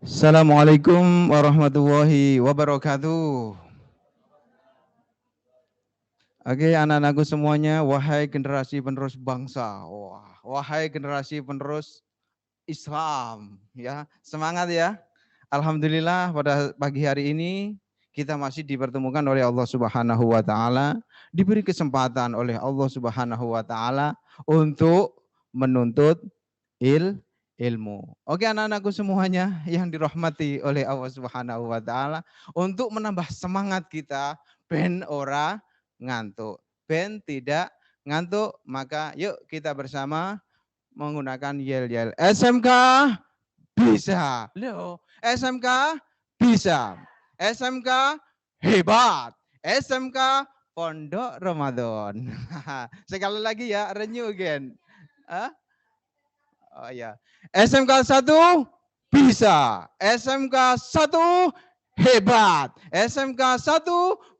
Assalamualaikum warahmatullahi wabarakatuh. Oke, anak-anakku semuanya, wahai generasi penerus bangsa, wahai generasi penerus Islam, ya semangat ya. Alhamdulillah pada pagi hari ini kita masih dipertemukan oleh Allah Subhanahu wa taala, diberi kesempatan oleh Allah Subhanahu wa taala untuk menuntut il ilmu. Oke anak-anakku semuanya yang dirahmati oleh Allah Subhanahu wa taala, untuk menambah semangat kita ben ora ngantuk, ben tidak ngantuk, maka yuk kita bersama menggunakan yel-yel. SMK bisa. Loh, SMK bisa. SMK hebat. SMK Pondok Ramadan. Sekali lagi ya, renew again. Hah? Oh ya. SMK 1 bisa. SMK 1 hebat. SMK 1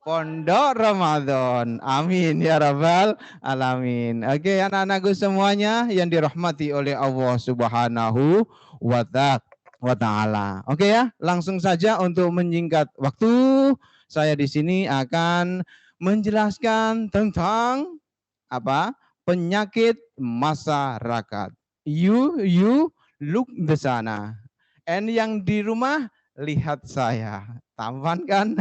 Pondok Ramadan. Amin ya rabbal alamin. Oke, anak-anakku semuanya yang dirahmati oleh Allah Subhanahu wa taala. Oke ya, langsung saja untuk menyingkat waktu, saya di sini akan menjelaskan tentang apa? Penyakit masyarakat. You look di sana. And yang di rumah lihat saya. Tampan kan?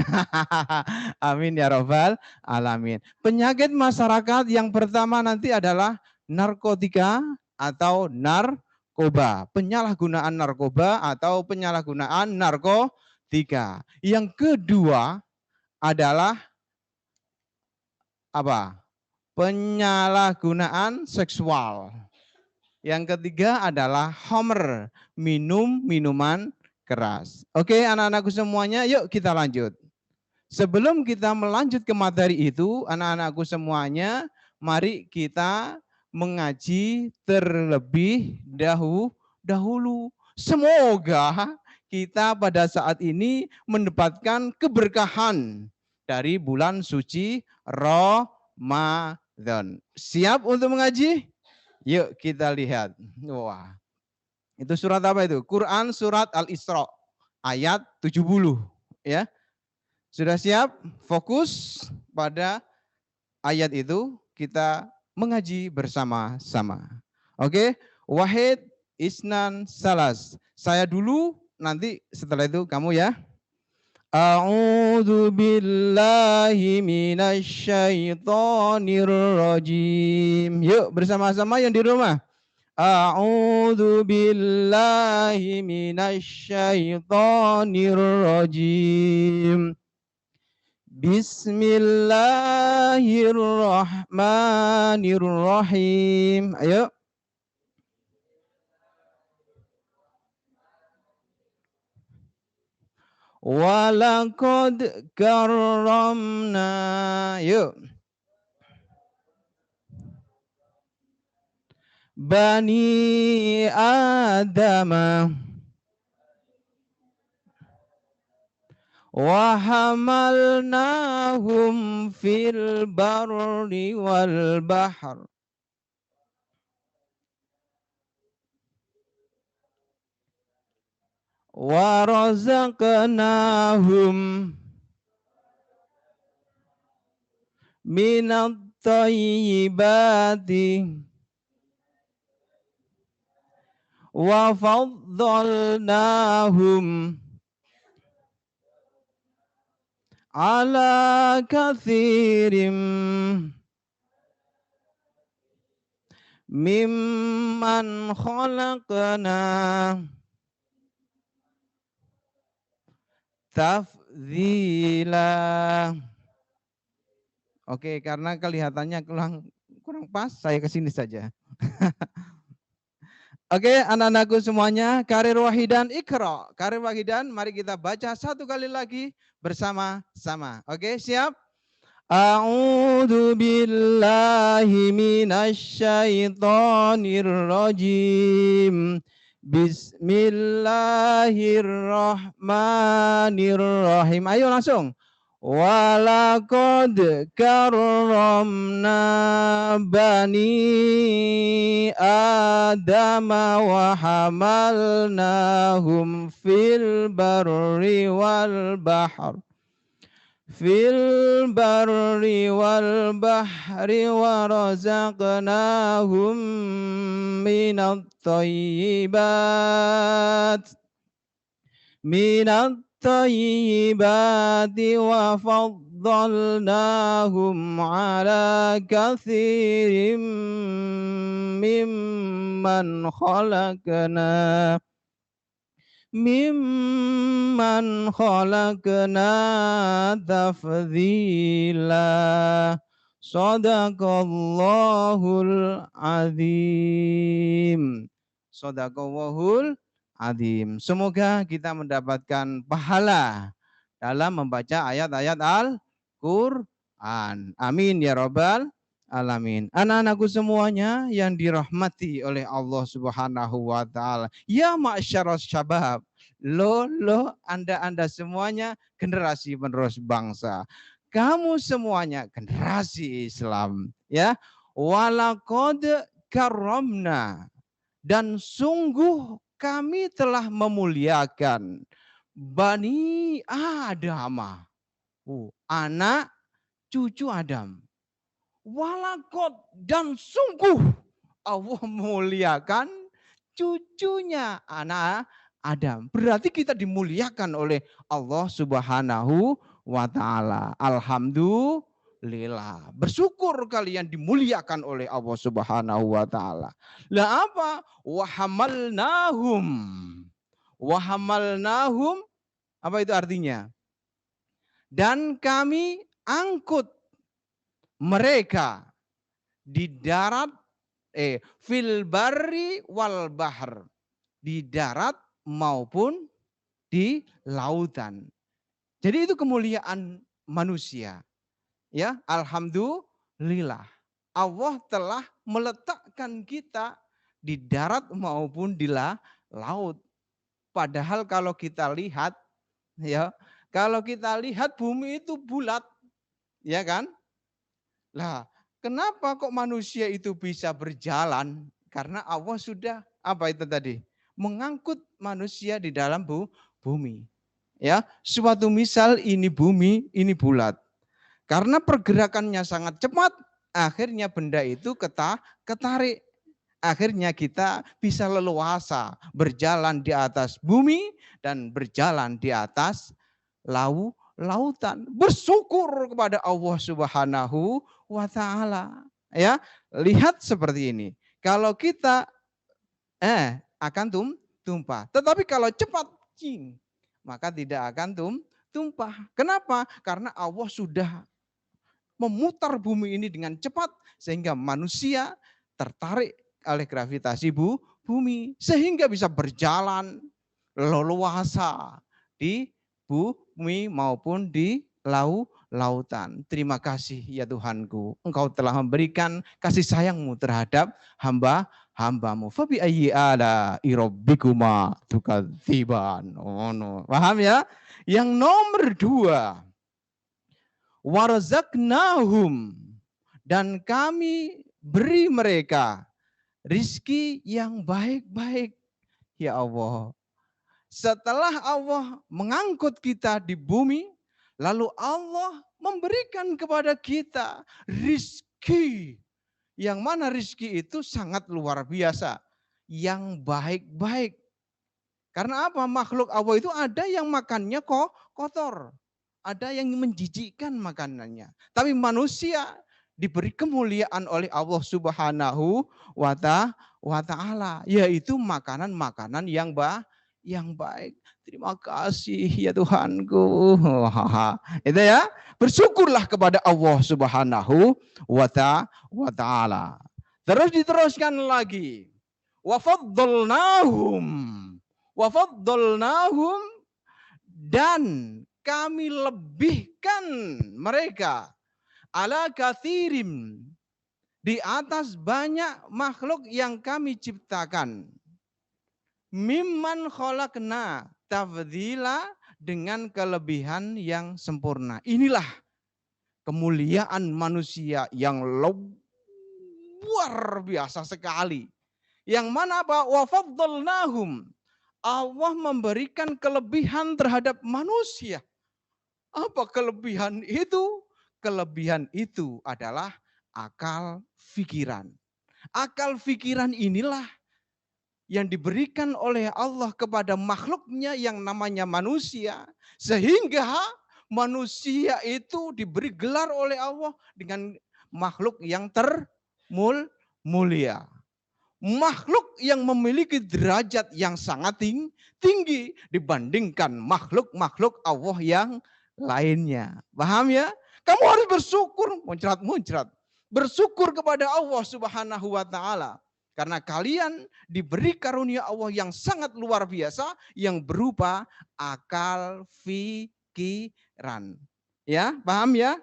Amin ya robbal alamin. Penyakit masyarakat yang pertama nanti adalah narkotika atau narkoba. Penyalahgunaan narkoba atau penyalahgunaan narkotika. Yang kedua adalah apa? Penyalahgunaan seksual. Yang ketiga adalah homer, minum minuman keras. Oke, anak-anakku semuanya, yuk kita lanjut. Sebelum kita melanjut ke materi itu, anak-anakku semuanya, mari kita mengaji terlebih dahulu. Semoga kita pada saat ini mendapatkan keberkahan dari bulan suci Ramadan. Siap untuk mengaji? Yuk kita lihat. Wah, itu surat apa itu? Quran surat Al-Isra ayat 70 ya. Sudah siap? Fokus pada ayat itu, kita mengaji bersama-sama. Oke, wahid isnan salas. Saya dulu, nanti setelah itu kamu ya. A'udzu billahi minasyaitonir rajim. Yuk bersama-sama yang di rumah. A'udzu billahi minasyaitonir rajim. Bismillahirrahmanirrahim. Ayo. Walaqad karramna. Yuk. Bani Adam. Wa hamalnahum fil barri wal bahr. Wa razaqnahum minat thayyibati wa faddalnahum ala kathirim mimman khalaqna tafdzila. Oke, karena kelihatannya kurang pas, saya ke sini saja. Oke, anak-anakku semuanya, karir wahidan ikra. Karir wahidan, mari kita baca satu kali lagi bersama-sama. Oke, siap? A'udzu billahi minasyaitonir rajim. Bismillahirrahmanirrahim. Ayo langsung. walaqad karramna bani Adam wa hamalnahum fil barri wal bahr wal bahri wa razaqnahum minat tayyibati wa faddalnahum ala katsirin mimman khalaqna tafdhila. Shadaqallahul azim. Shadaqallahul azim. Semoga kita mendapatkan pahala dalam membaca ayat-ayat Al-Qur'an. Amin ya rabbal alamin. Anak-anakku semuanya yang dirahmati oleh Allah Subhanahu wa taala. Ya ma'syaras syabab. Lo Anda semuanya generasi penerus bangsa. Kamu semuanya generasi Islam, ya. Walaqad karramna, dan sungguh kami telah memuliakan Bani Adam, anak cucu Adam. Walakot, dan sungguh Allah memuliakan cucunya anak Adam. Berarti kita dimuliakan oleh Allah Subhanahu wa taala. Alhamdulillah. Bersyukur kalian dimuliakan oleh Allah Subhanahu wa taala. Lah apa? Wahamalnahum. Wahamalnahum, apa itu artinya? Dan kami angkut mereka di darat, fil barri wal bahr, di darat maupun di lautan. Jadi itu kemuliaan manusia. Ya, alhamdulillah. Allah telah meletakkan kita di darat maupun di laut. Padahal kalau kita lihat, ya, kalau kita lihat bumi itu bulat, ya kan? Lah, kenapa kok manusia itu bisa berjalan? Karena Allah sudah apa itu tadi? Mengangkut manusia di dalam bumi. Ya, suatu misal ini bumi, ini bulat. Karena pergerakannya sangat cepat, akhirnya benda itu ketarik. Akhirnya kita bisa leluasa berjalan di atas bumi dan berjalan di atas lautan. Bersyukur kepada Allah Subhanahu wa taala. Ya, lihat seperti ini. Kalau kita akan tumpah. Tetapi kalau cepat maka tidak akan tumpah. Kenapa? Karena Allah sudah memutar bumi ini dengan cepat sehingga manusia tertarik oleh gravitasi bumi sehingga bisa berjalan leluasa di bumi maupun di lautan. Terima kasih ya Tuhanku, Engkau telah memberikan kasih sayangmu terhadap hamba-hambamu. Fabi ayyi ala irabbikuma tukadziban. Oh no. Paham ya? Yang nomor 2, warzaqnahum, dan kami beri mereka rizki yang baik-baik. Ya Allah, setelah Allah mengangkut kita di bumi, lalu Allah memberikan kepada kita rizki. Yang mana rizki itu sangat luar biasa. Yang baik-baik. Karena apa? Makhluk Allah itu ada yang makannya kotor. Ada yang menjijikkan makanannya. Tapi manusia diberi kemuliaan oleh Allah Subhanahu wa taala, yaitu makanan-makanan yang baik. Terima kasih ya Tuhanku. Itu ya. Bersyukurlah kepada Allah Subhanahu wa taala. Terus diteruskan lagi. Wa faddalnahum, dan kami lebihkan mereka ala katsirim, di atas banyak makhluk yang kami ciptakan. Mimman khalaqna tafdhila, dengan kelebihan yang sempurna. Inilah kemuliaan manusia yang luar biasa sekali. Yang mana apa? Wa faddalnahum. Allah memberikan kelebihan terhadap manusia. Apa kelebihan itu? Kelebihan itu adalah akal fikiran. Akal fikiran inilah yang diberikan oleh Allah kepada makhluknya yang namanya manusia. Sehingga manusia itu diberi gelar oleh Allah dengan makhluk yang termulia. Makhluk yang memiliki derajat yang sangat tinggi dibandingkan makhluk-makhluk Allah yang lainnya. Paham ya? Kamu harus bersyukur, muncrat-muncrat. Bersyukur kepada Allah Subhanahu wa taala. Karena kalian diberi karunia Allah yang sangat luar biasa yang berupa akal fikiran. Ya, paham ya?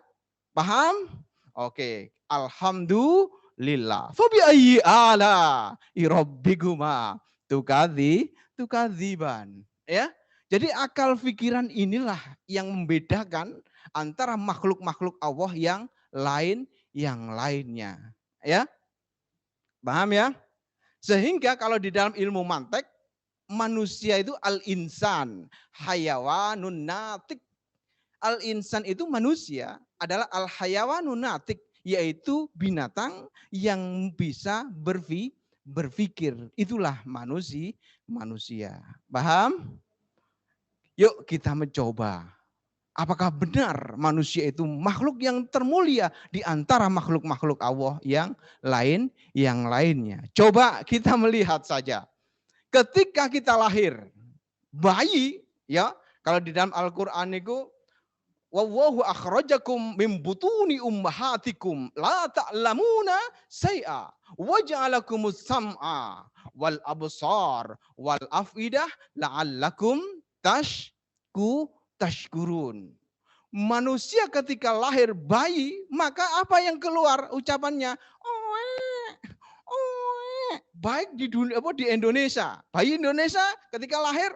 Paham? Oke, alhamdulillah. Fabi ayyi ala irabbikuma tukadziban. Ya. Jadi akal fikiran inilah yang membedakan antara makhluk-makhluk Allah yang lainnya. Ya. Paham ya? Sehingga kalau di dalam ilmu mantek, manusia itu al-insan, hayawanun natik. Al-insan itu manusia adalah al-hayawanun natik, yaitu binatang yang bisa berpikir. Itulah manusia. Paham? Yuk kita mencoba. Apakah benar manusia itu makhluk yang termulia di antara makhluk-makhluk Allah yang lainnya? Coba kita melihat saja. Ketika kita lahir, bayi, ya, kalau di dalam Al-Qur'an itu wallahu akhrajakum min butuni ummahatikum la ta'lamuna syai'a wa ja'alakumus sam'a wal absar wal afidah la'allakum tashkurun. Manusia ketika lahir bayi, maka apa yang keluar ucapannya? Baik di dunia di Indonesia. Bayi Indonesia ketika lahir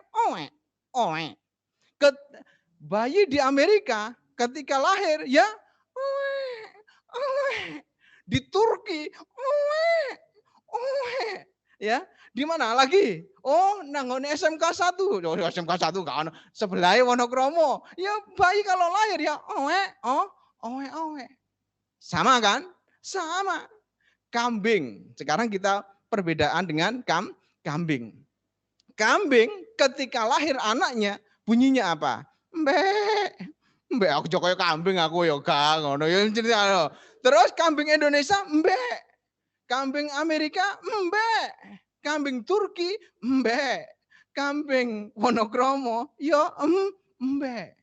bayi di Amerika ketika lahir ya di Turki ya. Di mana lagi? Oh, nanggone SMK 1. Oh, SMK 1 enggak ono. Sebelahe Wonokromo. Ya bayi kalau lahir ya sama kan? Sama. Kambing. Sekarang kita perbedaan dengan kambing. Kambing ketika lahir anaknya bunyinya apa? Mbek. Mbek aku jokoyo kambing aku ya gak ngono ya cerita. Terus kambing Indonesia mbek. Kambing Amerika mbek. Kambing Turki mbek. Kambing Wonokromo ya mbek.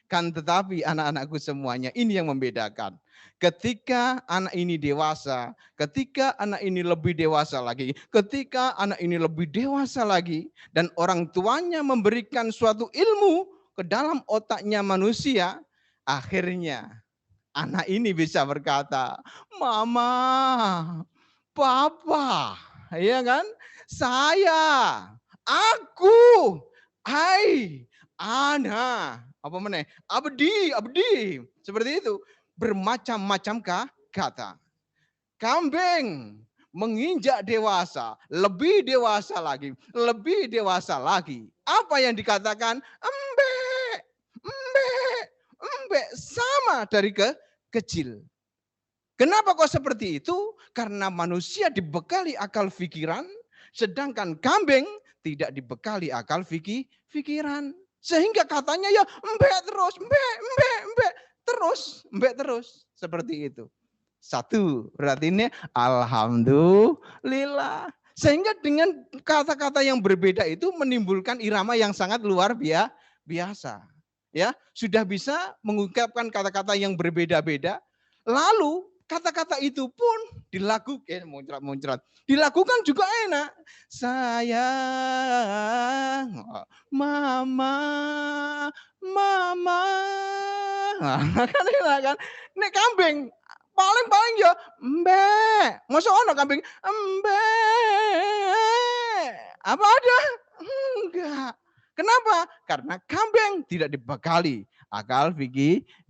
Kan tetapi anak-anakku semuanya ini yang membedakan. Ketika anak ini dewasa, ketika anak ini lebih dewasa lagi, ketika anak ini lebih dewasa lagi, dan orang tuanya memberikan suatu ilmu ke dalam otaknya manusia, akhirnya anak ini bisa berkata, Mama, Papa, ya kan? Saya, aku, ana, apa meneh? Abdi. Seperti itu. Bermacam-macam kata. Kambing menginjak dewasa, lebih dewasa lagi. Apa yang dikatakan? Mbek, sama dari kecil. Kenapa kok seperti itu? Karena manusia dibekali akal fikiran, sedangkan kambing tidak dibekali akal fikiran. Sehingga katanya ya mbek terus. Seperti itu. Satu, berarti ini alhamdulillah. Sehingga dengan kata-kata yang berbeda itu menimbulkan irama yang sangat luar biasa. Ya, sudah bisa mengungkapkan kata-kata yang berbeda-beda. Lalu kata-kata itu pun dilakukan, muncrat. Dilakukan juga enak. Sayang, mama. Kan enak kan? Nek kambing paling ya mbek. Masa ono kambing mbek. Apa ada? Enggak. Kenapa? Karena kambing tidak dibekali akal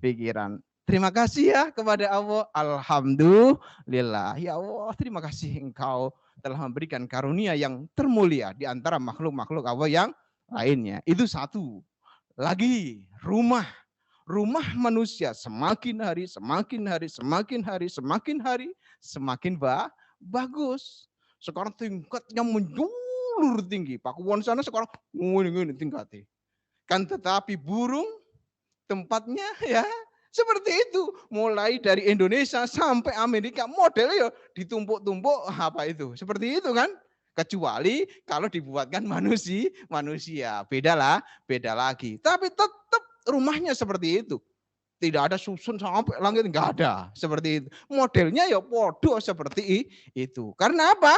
pikiran. Terima kasih ya kepada Allah. Alhamdulillah. Ya Allah, terima kasih Engkau telah memberikan karunia yang termulia di antara makhluk-makhluk Allah yang lainnya. Itu satu. Lagi rumah. Rumah manusia semakin hari, semakin bagus. Sekarang tingkatnya menjulur tinggi. Pakuwon sana sekarang ngene tingkatnya. Kan tetapi burung tempatnya ya seperti itu. Mulai dari Indonesia sampai Amerika modelnya ya ditumpuk-tumpuk apa itu. Seperti itu kan. Kecuali kalau dibuatkan manusia. Beda lagi. Tapi tetap rumahnya seperti itu. Tidak ada susun sampai langit, enggak ada. Seperti itu. Modelnya ya podo seperti itu. Karena apa?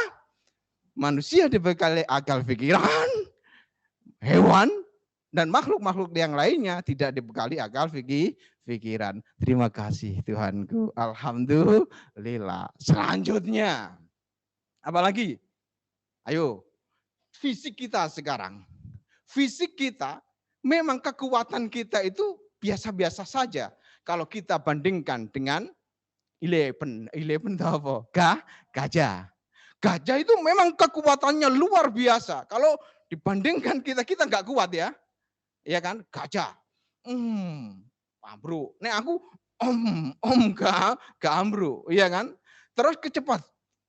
Manusia dibekali akal pikiran, hewan dan makhluk-makhluk yang lainnya tidak dibekali akal pikiran. Terima kasih Tuhanku. Alhamdulillah. Selanjutnya. Apalagi? Ayo. Fisik kita sekarang. Fisik kita memang kekuatan kita itu biasa-biasa saja. Kalau kita bandingkan dengan Eleven itu apa? Gajah. Gajah itu memang kekuatannya luar biasa. Kalau dibandingkan kita nggak kuat ya. Ya kan? Gajah. Ambruk. Nek aku gak ambruk. Iya kan? Terus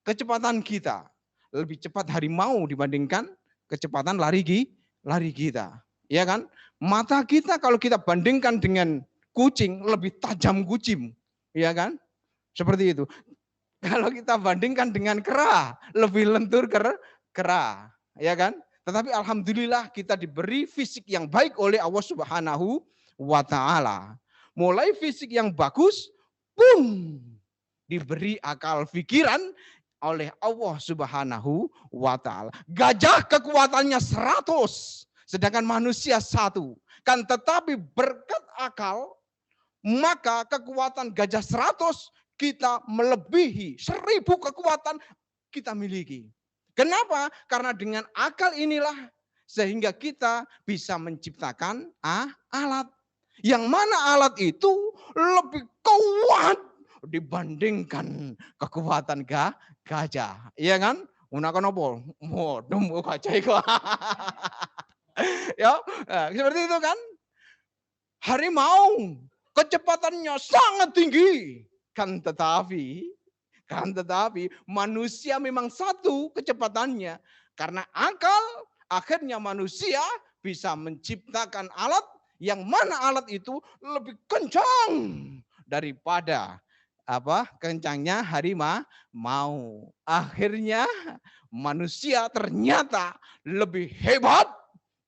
kecepatan kita. Lebih cepat harimau dibandingkan kecepatan lari kita. Ya kan? Mata kita kalau kita bandingkan dengan kucing, lebih tajam kucing. Ya kan? Seperti itu. Kalau kita bandingkan dengan kera, lebih lentur kera, ya kan? Tetapi alhamdulillah kita diberi fisik yang baik oleh Allah Subhanahu wa taala. Mulai fisik yang bagus, diberi akal pikiran oleh Allah Subhanahu wa taala. Gajah kekuatannya 100, sedangkan manusia 1. Kan tetapi berkat akal, maka kekuatan gajah 100 kita melebihi 1000 kekuatan kita miliki. Kenapa? Karena dengan akal inilah sehingga kita bisa menciptakan alat. Yang mana alat itu lebih kuat dibandingkan kekuatan gajah. Iya kan? Gunakan apa? Modem gajah itu. Ya, seperti itu kan? Harimau kecepatannya sangat tinggi. Kan tetapi manusia memang satu kecepatannya. Karena akal, akhirnya manusia bisa menciptakan alat yang mana alat itu lebih kencang daripada kencangnya harimau. Akhirnya manusia ternyata lebih hebat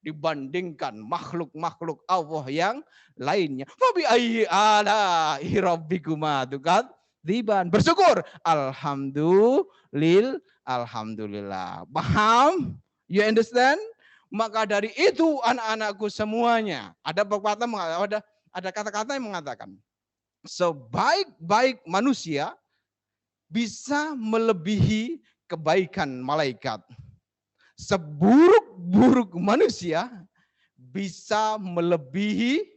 dibandingkan makhluk-makhluk Allah yang lainnya. Fabi ayyi ala'i rabbikuma tukadziban. Bersyukur. Alhamdulillah. Paham? You understand? Maka dari itu anak-anakku semuanya, ada kata-kata yang mengatakan sebaik-baik manusia bisa melebihi kebaikan malaikat. Seburuk-buruk manusia bisa melebihi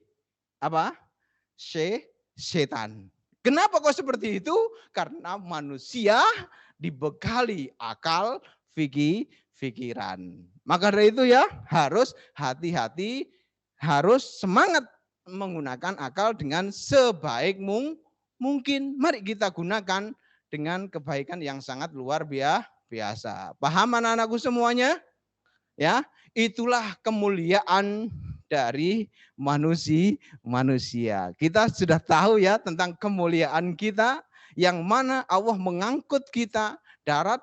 setan. Kenapa kok seperti itu? Karena manusia dibekali akal pikiran. Maka dari itu ya harus hati-hati, harus semangat menggunakan akal dengan sebaik mungkin. Mari kita gunakan dengan kebaikan yang sangat luar biasa. Paham anak-anakku semuanya? Ya, itulah kemuliaan dari manusia. Kita sudah tahu ya tentang kemuliaan kita, yang mana Allah mengangkut kita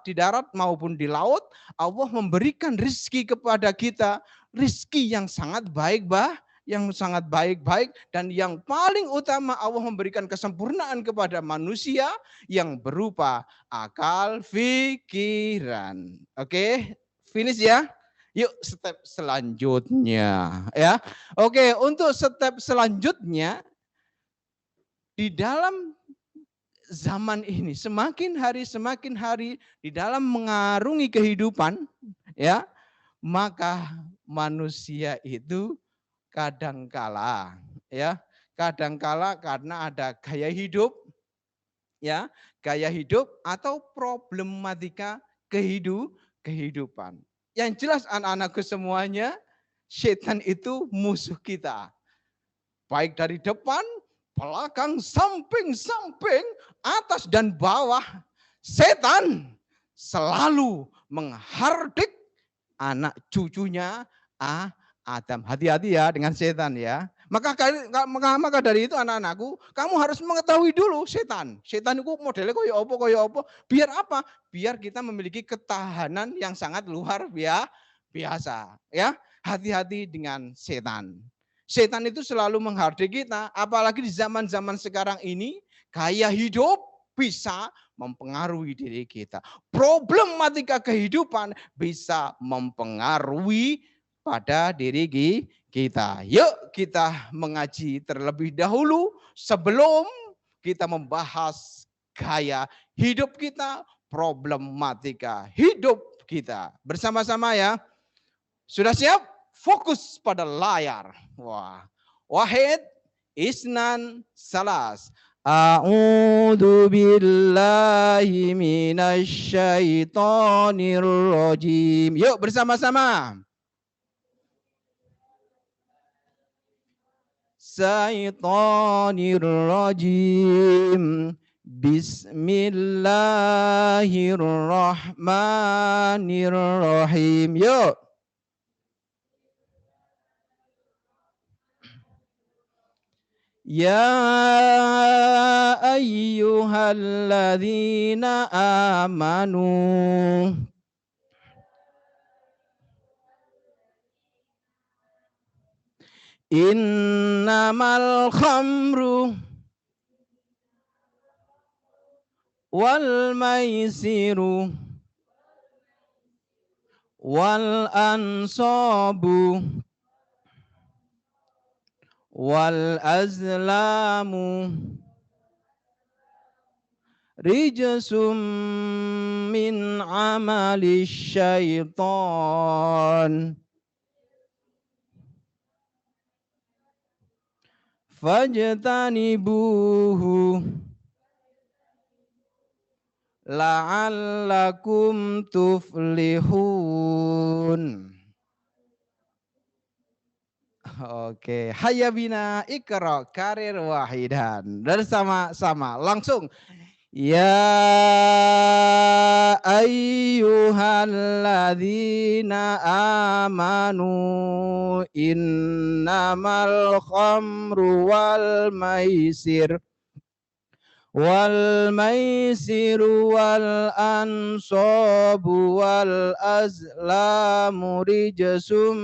di darat maupun di laut. Allah memberikan rizki kepada kita, rizki yang sangat baik, dan yang paling utama Allah memberikan kesempurnaan kepada manusia yang berupa akal pikiran. Oke, finish ya. Yuk step selanjutnya ya. Oke, untuk step selanjutnya di dalam zaman ini semakin hari di dalam mengarungi kehidupan ya, maka manusia itu kadangkala ya, kadangkala karena ada gaya hidup ya, gaya hidup atau problematika kehidupan. Yang jelas anak-anakku semuanya, setan itu musuh kita. Baik dari depan, belakang, samping, atas dan bawah. Setan selalu menghardik anak cucunya Adam. Hati-hati ya dengan setan ya. Maka dari itu anak-anakku, kamu harus mengetahui dulu setan. Setan itu modelnya koyo apa. Biar apa? Biar kita memiliki ketahanan yang sangat luar biasa. Ya, hati-hati dengan setan. Setan itu selalu menghardik kita, apalagi di zaman-zaman sekarang ini, gaya hidup bisa mempengaruhi diri kita. Problematika kehidupan bisa mempengaruhi pada diri kita. Yuk kita mengaji terlebih dahulu sebelum kita membahas gaya hidup kita, problematika hidup kita. Bersama-sama ya. Sudah siap? Fokus pada layar. Wah. Wahid, isnan, salas. A'udzu billahi minasyaitonir rajim. Yuk bersama-sama. Syaitonir rajim. Bismillahirrahmanirrahim. Yuk. Ya ayyuhalladzina amanu innamal khamru wal maisiru wal ansabu wal azlamu rijsum min amali syaitan fajtanibuhu la'allakum tuflihun. Oke, hayya bina ikra karir wahidan. Bersama-sama langsung. Ya ayyuhalladzina amanu innamal khamru wal maisir wal ansabu wal azlamu rijsum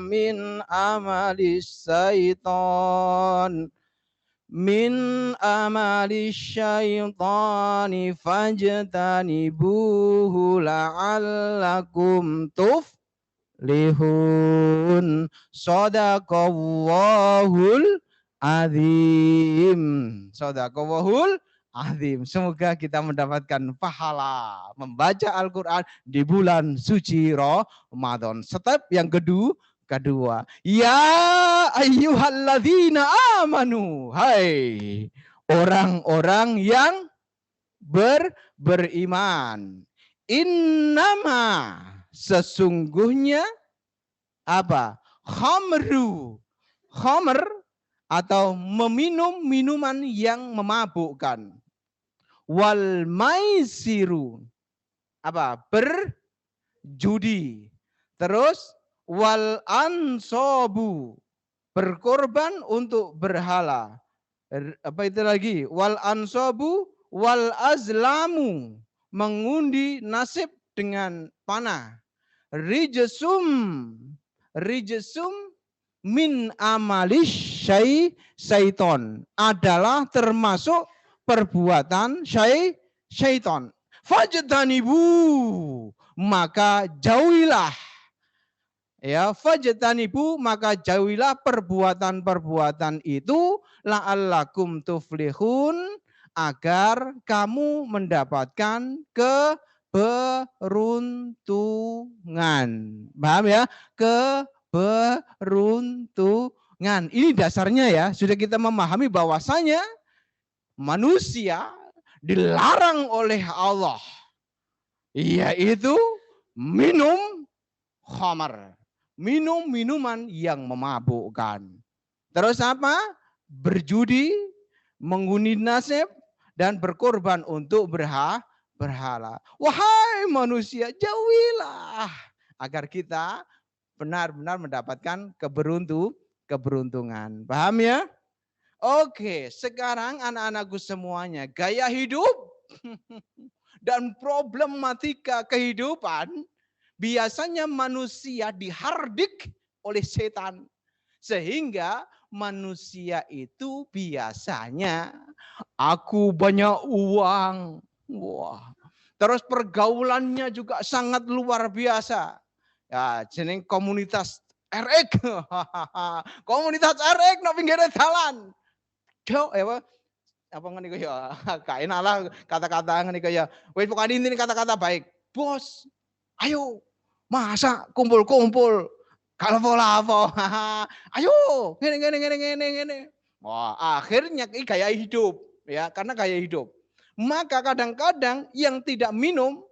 min amalis syaitan fajtanibuhu la'allakum tuflihun. Shadaqallahul azim. Shadaqallahul azim. Semoga kita mendapatkan pahala membaca Al-Quran di bulan suci Ramadan. Step yang kedua. Ya ayyuhalladzina amanu. Hai orang-orang yang beriman. Innama sesungguhnya apa? Khamru. Khamr atau meminum minuman yang memabukkan. Wal maisiru. Apa? Berjudi. Terus wal ansobu. Berkorban untuk berhala. Apa itu lagi? Wal ansobu wal azlamu. Mengundi nasib dengan panah. Rijsum min amalis syaiton adalah termasuk perbuatan syaiton. Fajtanibu, maka jauhilah. Ya, fajtanibu, maka jauhilah perbuatan-perbuatan itu la'allakum tuflihun, agar kamu mendapatkan keberuntungan. Paham ya? Keberuntungan. Ini dasarnya ya, sudah kita memahami bahwasanya manusia dilarang oleh Allah, yaitu minum khamar, minum minuman yang memabukkan. Terus apa? Berjudi, menghuni nasib, dan berkorban untuk berhala. Wahai manusia, jauhilah agar kita benar-benar mendapatkan keberuntungan. Paham ya? Oke, sekarang anak-anakku semuanya, gaya hidup dan problematika kehidupan biasanya manusia dihardik oleh setan. Sehingga manusia itu biasanya aku banyak uang. Wah. Terus pergaulannya juga sangat luar biasa. Ya, jeneng komunitas RX. Komunitas RX no pinggir jalan. Yo, apa ngene iku ya? Gak enak lah kata-kata ngene iku ya. Wis pokoke intine kata-kata baik. Bos, ayo masa kumpul-kumpul. Kalau pola apa? Ayo, ngene. Wah, akhirnya gaya hidup ya, karena gaya hidup. Maka kadang-kadang yang tidak minum,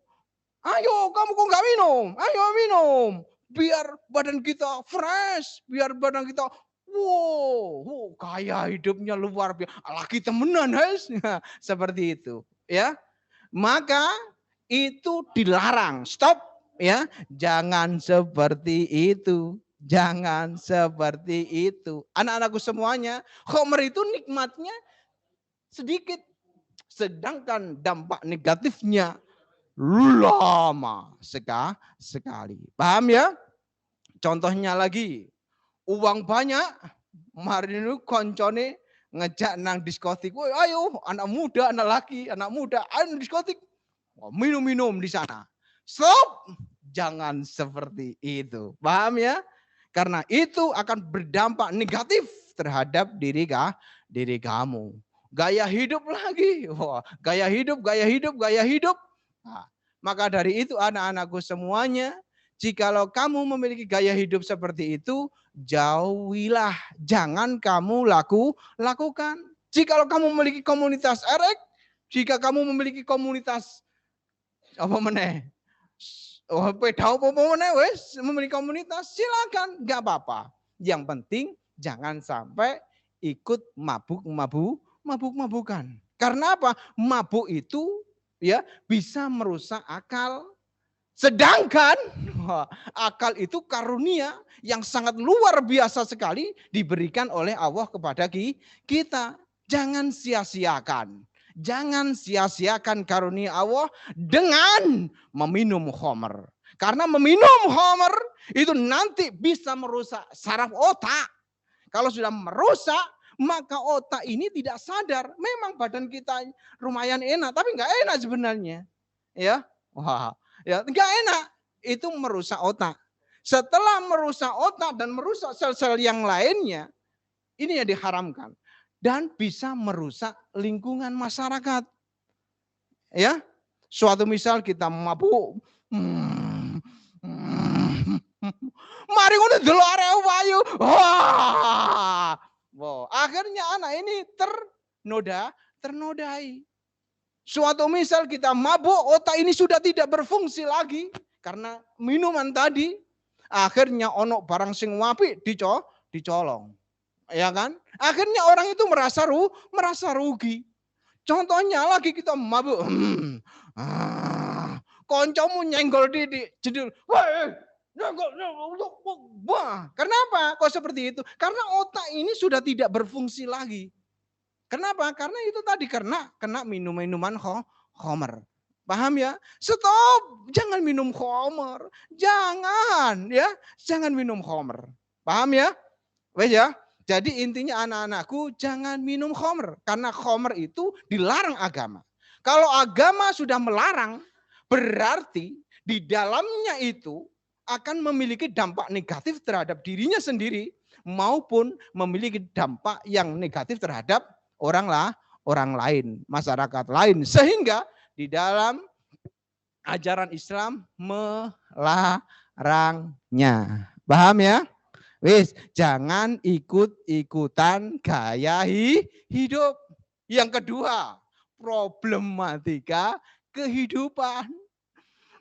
ayo kamu kok nggak minum? Ayo minum. Biar badan kita fresh, biar badan kita wow, gaya hidupnya luar biasa. Laki temenan, guys. Seperti itu, ya. Maka itu dilarang. Stop, ya. Jangan seperti itu. Jangan seperti itu. Anak-anakku semuanya, khamr itu nikmatnya sedikit. Sedangkan dampak negatifnya lama sekali. Paham ya? Contohnya lagi. Uang banyak, mari nu koncone ngejak nang diskotik. Woi, ayo anak muda, anak muda, ayo diskotik. Minum-minum di sana. Stop, jangan seperti itu. Paham ya? Karena itu akan berdampak negatif terhadap diri kamu. Gaya hidup lagi. Wah, gaya hidup. Nah, maka dari itu anak-anakku semuanya, jikalau kamu memiliki gaya hidup seperti itu, jauhilah, jangan kamu lakukan. Jikalau kamu memiliki komunitas RX, jika kamu memiliki komunitas apa meneh? Peda apa meneh wis memiliki komunitas, silakan, enggak apa-apa. Yang penting jangan sampai ikut mabuk-mabukan. Karena apa? Mabuk itu ya bisa merusak akal. Sedangkan akal itu karunia yang sangat luar biasa sekali diberikan oleh Allah kepada kita. Jangan sia-siakan. Jangan sia-siakan karunia Allah dengan meminum khamr. Karena meminum khamr itu nanti bisa merusak saraf otak. Kalau sudah merusak, maka otak ini tidak sadar. Memang badan kita lumayan enak, tapi nggak enak sebenarnya. Ya, wah. Ya, enggak enak. Itu merusak otak. Setelah merusak otak dan merusak sel-sel yang lainnya, ini yang diharamkan. Dan bisa merusak lingkungan masyarakat. Ya, suatu misal kita mabuk. Mari ngono delok arek wayu. Wah. Wow. Akhirnya anak ini ternodai. Suatu misal kita mabuk, otak ini sudah tidak berfungsi lagi karena minuman tadi. Akhirnya ono barang sing wapi dicolong. Ya kan? Akhirnya orang itu merasa rugi. Contohnya lagi kita mabuk. Koncomu nyenggol didik, jedul. Wah, kenapa kok seperti itu? Karena otak ini sudah tidak berfungsi lagi. Kenapa? Karena itu tadi kena minuman khamr. Paham ya? Stop, jangan minum khamr. Jangan ya, jangan minum khamr. Paham ya? Wes ya. Jadi intinya anak-anakku jangan minum khamr karena khamr itu dilarang agama. Kalau agama sudah melarang, berarti di dalamnya itu akan memiliki dampak negatif terhadap dirinya sendiri maupun memiliki dampak yang negatif terhadap orang lain, masyarakat lain. Sehingga di dalam ajaran Islam melarangnya. Paham ya? Wis, jangan ikut-ikutan gaya hidup. Yang kedua, problematika kehidupan.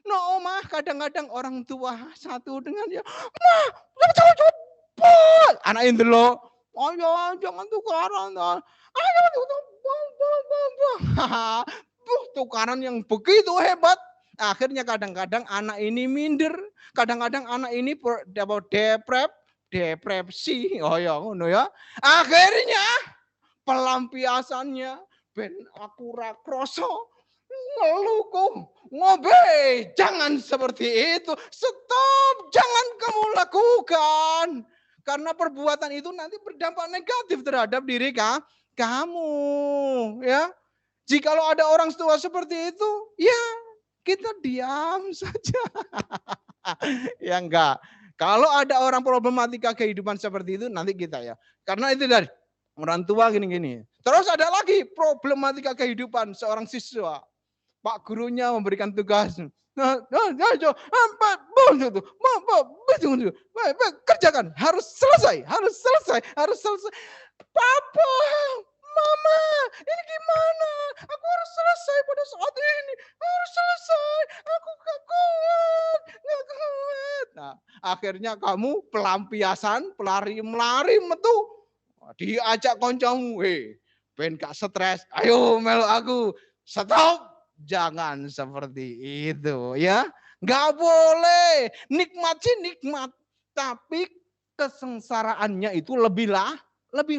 No, omah kadang-kadang orang tua satu dengan dia, mah, cepet. Anak ini lo, ayo jangan tukaran. Ayo tukaran yang begitu hebat. Akhirnya kadang-kadang anak ini minder, kadang-kadang anak ini depresi. Oh ya, ngono ya. Akhirnya pelampiasannya ben aku ra kroso ngeluku ngobe. Jangan seperti itu. Stop, jangan kamu lakukan. Karena perbuatan itu nanti berdampak negatif terhadap diri kamu, ya. Jikalau ada orang tua seperti itu, ya kita diam saja. Ya enggak. Kalau ada orang problematika kehidupan seperti itu, nanti kita ya. Karena itu dari orang tua gini-gini. Terus ada lagi problematika kehidupan seorang siswa. Pak gurunya memberikan tugas. Kerjakan, harus selesai. Papa, mama, ini gimana? Aku harus selesai pada saat ini. Harus selesai. Aku gak kuat. Nah, akhirnya kamu pelampiasan, pelari metu. Diajak koncomu, ben gak stres. Ayo melu aku. Stop. Jangan seperti itu ya. Nggak boleh. Nikmat sih nikmat. Tapi kesengsaraannya itu lebih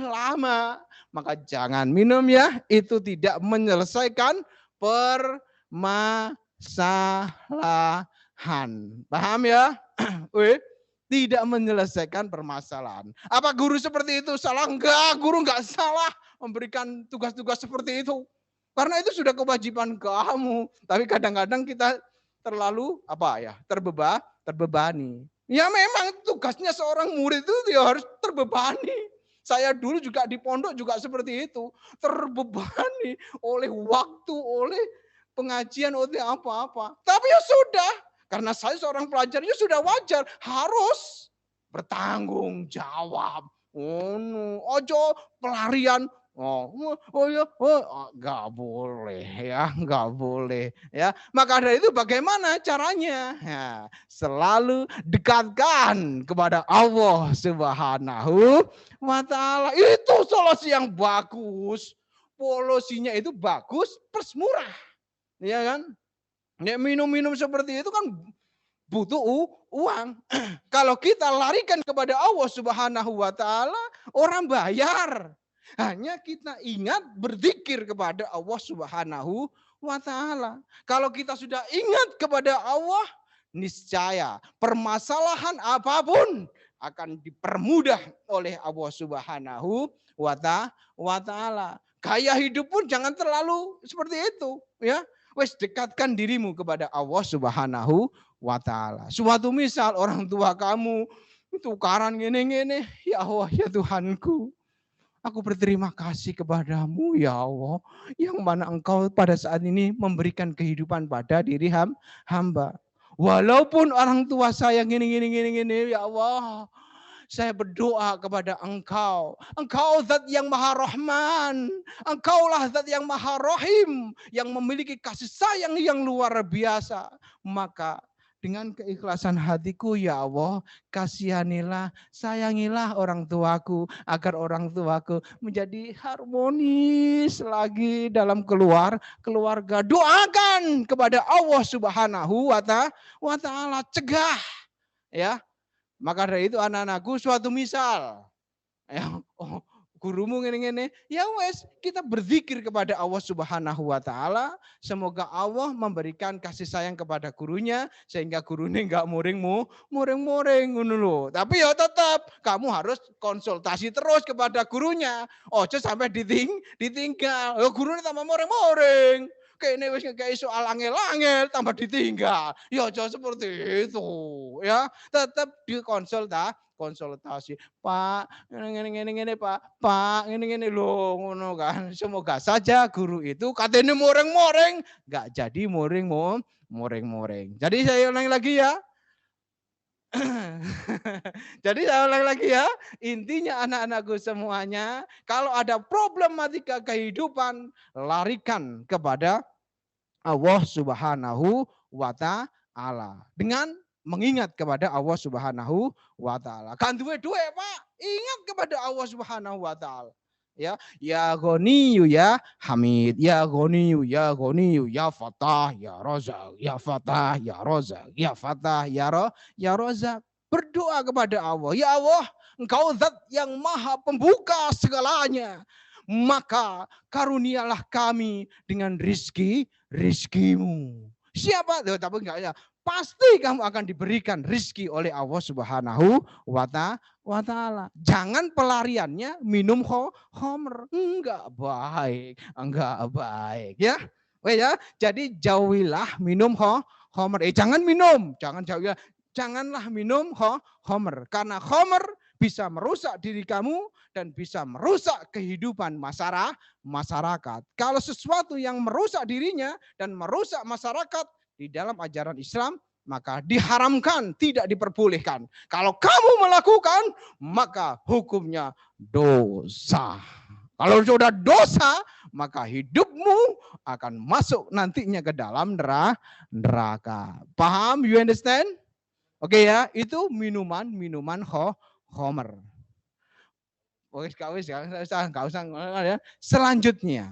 lama. Maka jangan minum ya. Itu tidak menyelesaikan permasalahan. Paham ya? Tidak menyelesaikan permasalahan. Apa guru seperti itu salah? Enggak, guru enggak salah memberikan tugas-tugas seperti itu. Karena itu sudah kewajiban kamu. Tapi kadang-kadang kita terlalu terbebani. Ya memang tugasnya seorang murid itu ya harus terbebani. Saya dulu juga di pondok juga seperti itu. Terbebani oleh waktu, oleh pengajian, oleh apa-apa. Tapi ya sudah. Karena saya seorang pelajar, ya sudah wajar. Harus bertanggung jawab. Ojo pelarian. Nggak boleh ya. Maka dari itu bagaimana caranya? Ya, selalu dekatkan kepada Allah Subhanahu wa Ta'ala. Itu solusi yang bagus. Polosinya itu bagus, plus murah. Ya kan? Ya, minum-minum seperti itu kan butuh uang. Kalau kita larikan kepada Allah Subhanahu wa Ta'ala, orang bayar. Hanya kita ingat berzikir kepada Allah Subhanahu wa Ta'ala. Kalau kita sudah ingat kepada Allah, niscaya permasalahan apapun akan dipermudah oleh Allah Subhanahu wa Ta'ala. Gaya hidup pun jangan terlalu seperti itu, ya. Wes dekatkan dirimu kepada Allah Subhanahu wa Ta'ala. Suatu misal orang tua kamu tukaran gini-gini, ya Allah ya Tuhanku. Aku berterima kasih kepadamu ya Allah, yang mana engkau pada saat ini memberikan kehidupan pada diri hamba. Walaupun orang tua saya gini, ya Allah, saya berdoa kepada engkau. Engkau zat yang maha rahman. Engkaulah zat yang maha rahim, yang memiliki kasih sayang yang luar biasa. Maka dengan keikhlasan hatiku ya Allah, kasihanilah, sayangilah orang tuaku, agar orang tuaku menjadi harmonis lagi dalam keluarga. Doakan kepada Allah Subhanahu wa Ta'ala, cegah ya. Maka dari itu anak-anakku suatu misal. Ya, gurumu ngene-ngene, ya wes kita berzikir kepada Allah Subhanahu wa Ta'ala. Semoga Allah memberikan kasih sayang kepada gurunya sehingga gurunya enggak muring-muring ngono lho. Tapi ya tetap kamu harus konsultasi terus kepada gurunya. Ojo sampai ditinggal. Ya gurunya tambah muring-muring. kene wis ngekei soal angel-angel tambah ditinggal. Ya aja seperti itu ya. Tetap konsultasi. Pak, ngene Pak. Pak, ngene lho ngono kan. Semoga saja guru itu katanya moreng-moreng, enggak jadi moreng-moreng. Jadi saya ulangi lagi ya. Jadi saya ulang lagi ya, intinya anak-anakku semuanya, kalau ada problematika kehidupan, larikan kepada Allah Subhanahu wa Ta'ala. Dengan mengingat kepada Allah Subhanahu wa Ta'ala. Kan duwe-duwe Pak, ingat kepada Allah Subhanahu wa Ta'ala. Ya Ghaniyu ya Hamid, ya Ghaniyu ya Ghaniyu, ya Fatah ya Razak, ya Fatah ya Razak, ya Fatah ya Razak. Berdoa kepada Allah, ya Allah, Engkau zat yang maha pembuka segalanya. Maka karunialah kami dengan rizkimu. Siapa? Tapi enggak ya. Pasti kamu akan diberikan rizki oleh Allah Subhanahu wa Ta'ala. Jangan pelariannya minum khamr. Enggak baik. Ya. Jadi jauhilah minum khamr. Jangan minum. Janganlah minum khamr. Karena khamr bisa merusak diri kamu dan bisa merusak kehidupan masyarakat. Kalau sesuatu yang merusak dirinya dan merusak masyarakat, di dalam ajaran Islam, maka diharamkan, tidak diperbolehkan. Kalau kamu melakukan, maka hukumnya dosa. Kalau sudah dosa, maka hidupmu akan masuk nantinya ke dalam neraka. Paham? You understand? Oke ya, itu minuman khamr. Enggak usah. Selanjutnya,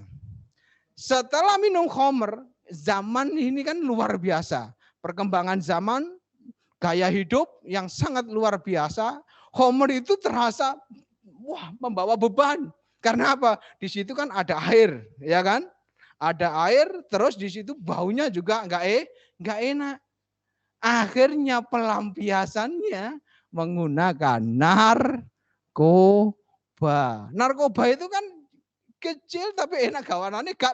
setelah minum khamr, zaman ini kan luar biasa. Perkembangan zaman, gaya hidup yang sangat luar biasa. Khamr itu terasa membawa beban. Karena apa? Di situ kan ada air, ya kan? Ada air, terus di situ baunya juga enggak enak. Akhirnya pelampiasannya menggunakan narkoba. Narkoba itu kan kecil tapi enak gawanannya gak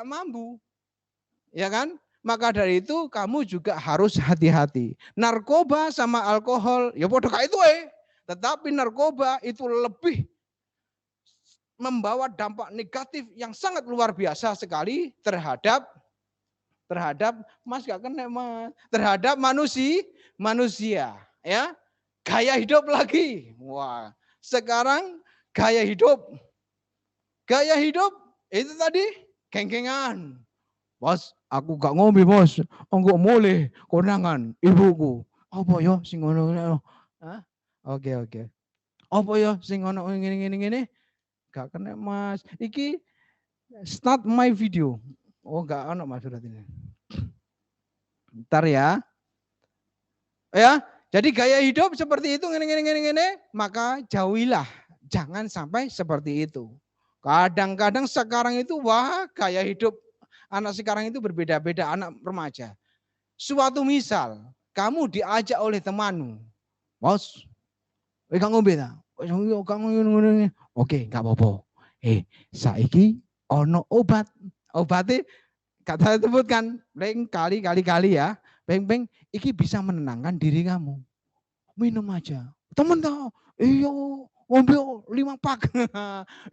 mampu. Ya kan? Maka dari itu kamu juga harus hati-hati. Narkoba sama alkohol, ya bodoh kayak itu Tetapi narkoba itu lebih membawa dampak negatif yang sangat luar biasa sekali terhadap Mas gak kena Mas, terhadap manusia, ya. Gaya hidup lagi. Wah, sekarang gaya hidup itu tadi geng-gengan. Bos, aku gak ngombe bos, enggak boleh konangan ibuku. Apa ya sing ngono? Oke. Apa ya sing ngono ngene? Gak kena Mas. Iki start my video. Oh gak ono Mas surat ini. Ntar ya. Ya, jadi gaya hidup seperti itu ngene, maka jauhilah. Jangan sampai seperti itu. Kadang-kadang sekarang itu gaya hidup anak sekarang itu berbeda-beda, anak remaja. Suatu misal, kamu diajak oleh temanmu, Bos, kamu ngombe ta? Oke, enggak apa-apa. Saiki ono obatnya kata sebutkan, kali ya, beng, iki bisa menenangkan diri kamu. Minum aja. Temen tau, iyo, ngombe 5 pak.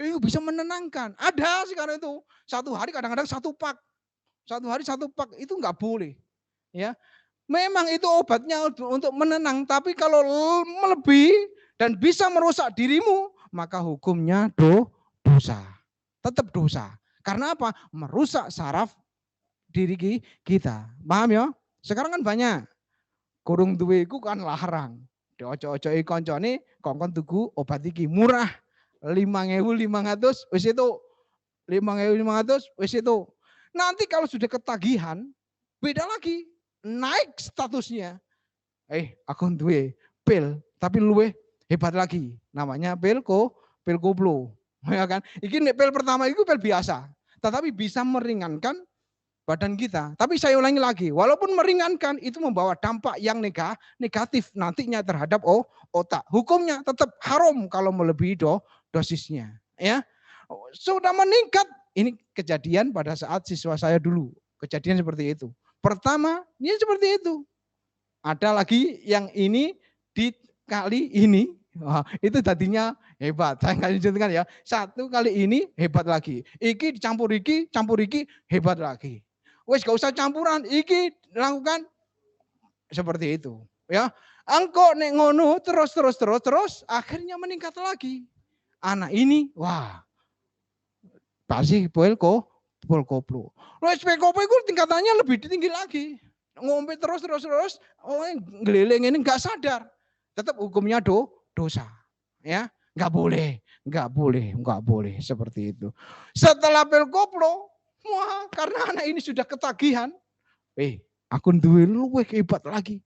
Itu bisa menenangkan. Ada sekarang itu. Satu hari kadang-kadang 1 pak. Satu hari 1 pak itu enggak boleh. Ya. Memang itu obatnya untuk menenang, tapi kalau melebihi dan bisa merusak dirimu, maka hukumnya dosa. Tetap dosa. Karena apa? Merusak saraf diri kita. Paham ya? Sekarang kan banyak. Kurung duwe iku kan larang. Ojo-ojoki koncone kongkon tuku obat iki murah 5.500 wis itu 5.500 wis itu. Nanti kalau sudah ketagihan beda lagi, naik statusnya. Aku duwe pil tapi luwe hebat lagi. Namanya pil koplo. Ya kan? Iki pil pertama itu pil biasa, tetapi bisa meringankan badan kita. Tapi saya ulangi lagi, walaupun meringankan itu membawa dampak yang negatif nantinya terhadap otak. Hukumnya tetap haram kalau melebihi dosisnya. Ya, sudah meningkat ini kejadian pada saat siswa saya dulu. Kejadian seperti itu. Pertama, ini seperti itu. Ada lagi yang ini dikali ini. Wah, itu tadinya hebat. Saya nggak lanjutkan ya. Satu kali ini hebat lagi. Iki campur iki, hebat lagi. Wes gak usah campuran. Iki lakukan seperti itu. Ya, engkau nek ngono terus, akhirnya meningkat lagi. Anak ini, wah, pasti pol koplo. Wes koplo itu tingkatannya lebih tinggi lagi. Ngombe terus, oh ngeliling ini nggak sadar. Tetap hukumnya dosa. Ya, nggak boleh seperti itu. Setelah pel koplo, wah, karena anak ini sudah ketagihan. Aku duwe luwih hebat lagi.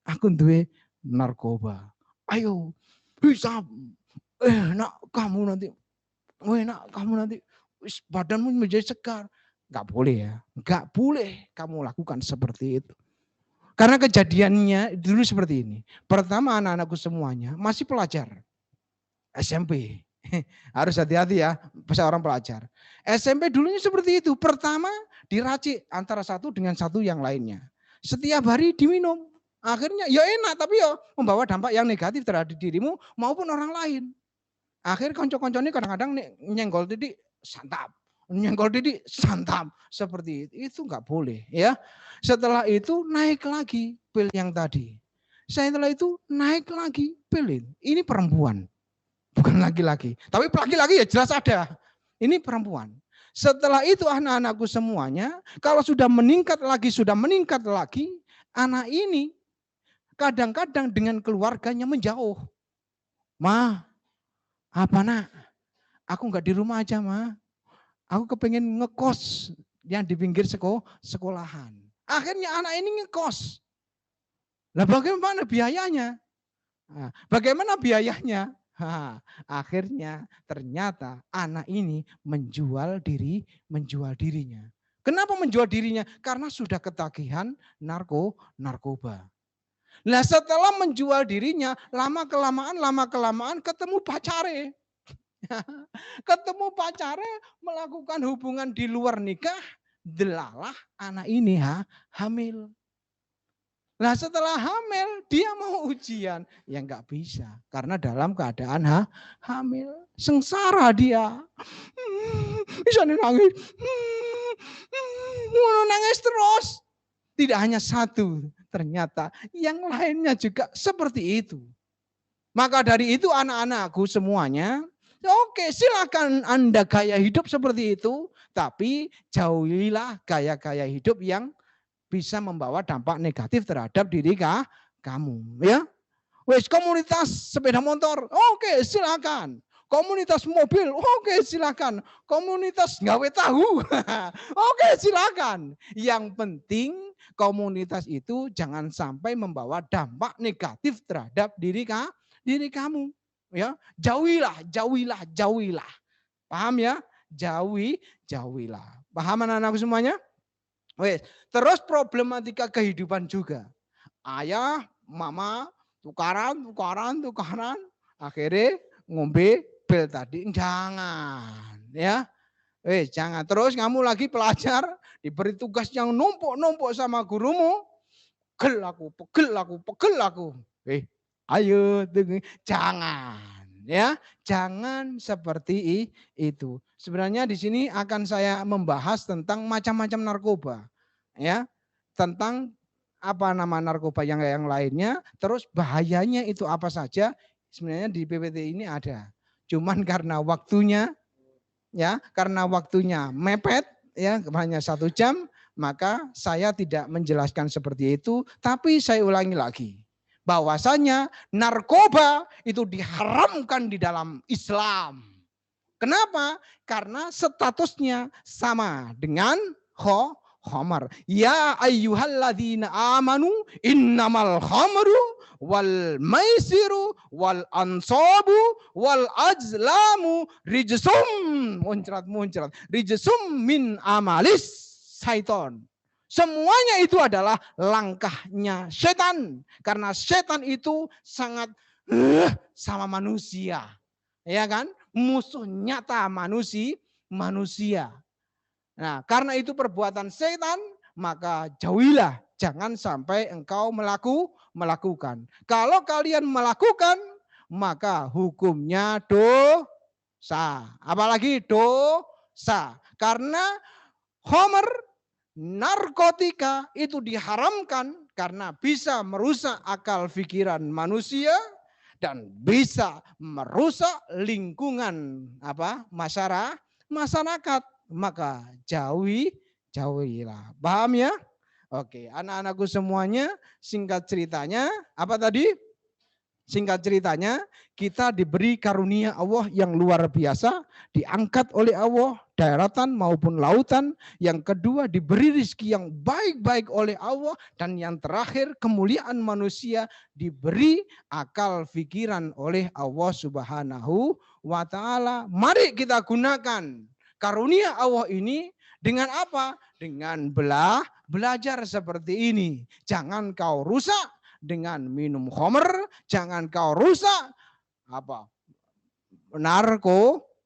Aku duwe narkoba. Ayo, bisa. Nak kamu nanti badanmu menjadi segar. Enggak boleh ya. Enggak boleh kamu lakukan seperti itu. Karena kejadiannya dulu seperti ini. Pertama anak-anakku semuanya masih pelajar. SMP. Harus hati-hati ya, seorang pelajar. SMP dulunya seperti itu. Pertama diracik antara satu dengan satu yang lainnya. Setiap hari diminum. Akhirnya ya enak tapi ya membawa dampak yang negatif terhadap dirimu maupun orang lain. Akhir konco-konco ini kadang-kadang nyenggol titik santap. Nyenggol titik santap. Seperti itu. Itu enggak boleh ya. Setelah itu naik lagi pil yang tadi. Setelah itu naik lagi pil. Ini perempuan. Bukan laki-laki. Tapi laki-laki ya jelas ada. Ini perempuan. Setelah itu anak-anakku semuanya. Kalau sudah meningkat lagi. Anak ini kadang-kadang dengan keluarganya menjauh. Ma, apa nak? Aku enggak di rumah aja, Ma. Aku kepengen ngekos yang di pinggir sekolahan. Akhirnya anak ini ngekos. Lah bagaimana biayanya? Akhirnya ternyata anak ini menjual dirinya. Kenapa menjual dirinya? Karena sudah ketagihan narkoba. Nah setelah menjual dirinya, lama kelamaan ketemu pacare. Ketemu pacare melakukan hubungan di luar nikah, delalah anak ini hamil. Nah setelah hamil dia mau ujian, ya nggak bisa karena dalam keadaan hamil, sengsara dia, bisa nangis, nangis terus. Tidak hanya satu, ternyata yang lainnya juga seperti itu. Maka dari itu anak-anakku semuanya, oke silakan Anda gaya hidup seperti itu, tapi jauhilah gaya-gaya hidup yang bisa membawa dampak negatif terhadap diri kamu, ya. Wes komunitas sepeda motor, oke silakan. Komunitas mobil, oke silakan. Komunitas gawe tahu, oke silakan. Yang penting komunitas itu jangan sampai membawa dampak negatif terhadap diri kamu, ya. Jauhilah. Paham ya? Jauhilah. Paham anak-anakku semuanya? Wes, terus problematika kehidupan juga. Ayah, mama, tukaran, akhirnya ngombe pil tadi. Jangan, ya. Jangan. Terus kamu lagi pelajar, diberi tugas yang numpuk sama gurumu. Pegel aku. Ayo, jangan. Ya, jangan seperti itu. Sebenarnya di sini akan saya membahas tentang macam-macam narkoba, ya, tentang apa nama narkoba yang lainnya, terus bahayanya itu apa saja. Sebenarnya di PPT ini ada, cuman karena waktunya mepet, ya, hanya 1 jam, maka saya tidak menjelaskan seperti itu. Tapi saya ulangi lagi. Bahwasanya narkoba itu diharamkan di dalam Islam. Kenapa? Karena statusnya sama dengan khamar. Ya ayyuhalladzina amanu innamal khamru wal maisiru wal ansabu wal azlamu rijsum muncrat rijsum min amalis syaiton. Semuanya itu adalah langkahnya setan. Karena setan itu sangat sama manusia. Ya kan? Musuh nyata manusia. Nah, karena itu perbuatan setan, maka jauhilah. Jangan sampai engkau melakukan. Kalau kalian melakukan, maka hukumnya dosa. Apalagi dosa. Karena homer, narkotika itu diharamkan karena bisa merusak akal pikiran manusia dan bisa merusak lingkungan masyarakat. Maka jauhilah. Paham ya? Oke, anak-anakku semuanya, singkat ceritanya apa tadi? Singkat ceritanya, kita diberi karunia Allah yang luar biasa, diangkat oleh Allah, daratan maupun lautan. Yang kedua, diberi rezeki yang baik-baik oleh Allah. Dan yang terakhir, kemuliaan manusia diberi akal pikiran oleh Allah Subhanahu wa Ta'ala. Mari kita gunakan karunia Allah ini dengan apa? Dengan belajar seperti ini. Jangan kau rusak dengan minum khamr, jangan kau rusak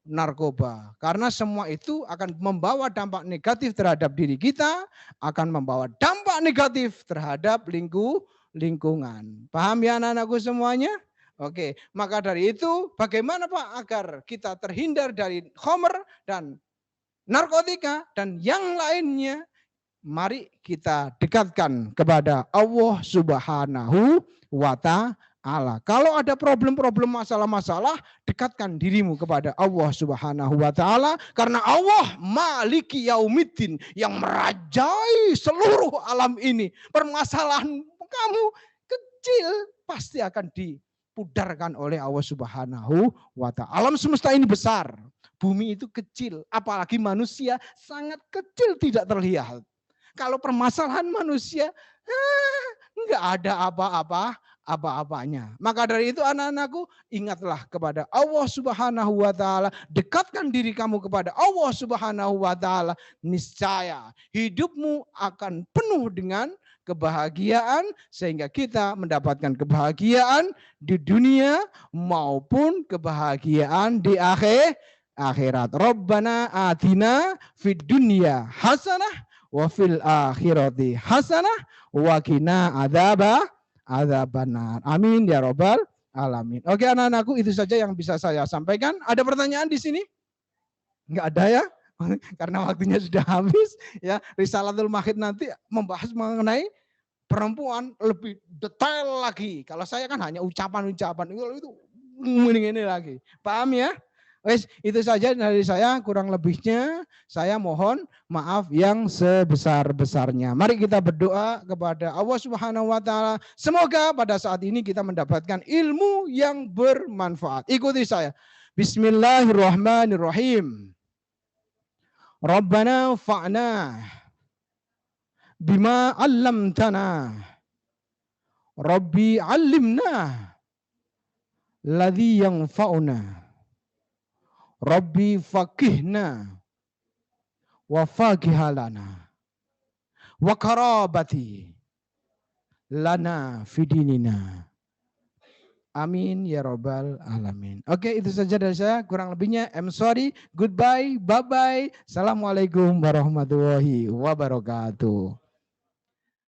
narkoba. Karena semua itu akan membawa dampak negatif terhadap diri kita, akan membawa dampak negatif terhadap lingkungan. Paham ya anak-anakku semuanya? Oke, maka dari itu bagaimana Pak agar kita terhindar dari khamr dan narkotika dan yang lainnya? Mari kita dekatkan kepada Allah Subhanahu wa Ta'ala. Kalau ada problem-problem, masalah-masalah, dekatkan dirimu kepada Allah Subhanahu wa Ta'ala. Karena Allah Maliki Yaumiddin yang merajai seluruh alam ini. Permasalahan kamu kecil pasti akan dipudarkan oleh Allah Subhanahu wa Ta'ala. Alam semesta ini besar. Bumi itu kecil, apalagi manusia sangat kecil tidak terlihat. Kalau permasalahan manusia, enggak ada apa-apanya. Maka dari itu anak-anakku, ingatlah kepada Allah Subhanahu wa Ta'ala. Dekatkan diri kamu kepada Allah Subhanahu wa Ta'ala. Niscaya hidupmu akan penuh dengan kebahagiaan. Sehingga kita mendapatkan kebahagiaan di dunia maupun kebahagiaan di akhirat. Rabbana atina fid dunya hasanah wa fil akhirati hasanah wa qina adzabannar. Amin ya rabbal alamin. Oke anak-anakku, itu saja yang bisa saya sampaikan. Ada pertanyaan di sini? Enggak ada ya? Karena waktunya sudah habis ya. Risalatul Mahid nanti membahas mengenai perempuan lebih detail lagi. Kalau saya kan hanya ucapan-ucapan itu ini lagi. Paham ya? Wes, itu saja dari saya, kurang lebihnya saya mohon maaf yang sebesar-besarnya. Mari kita berdoa kepada Allah Subhanahu wa Ta'ala. Semoga pada saat ini kita mendapatkan ilmu yang bermanfaat. Ikuti saya. Bismillahirrahmanirrahim. Rabbana fa'na bima 'allamtana. Rabbi 'allimna ladzi yanfa'una. Rabbi faqihna wa faqihalana wa karabati lana fidinina. Amin ya rabbal alamin. Oke, itu saja dari saya. Kurang lebihnya I'm sorry. Goodbye, bye-bye. Assalamualaikum warahmatullahi wabarakatuh.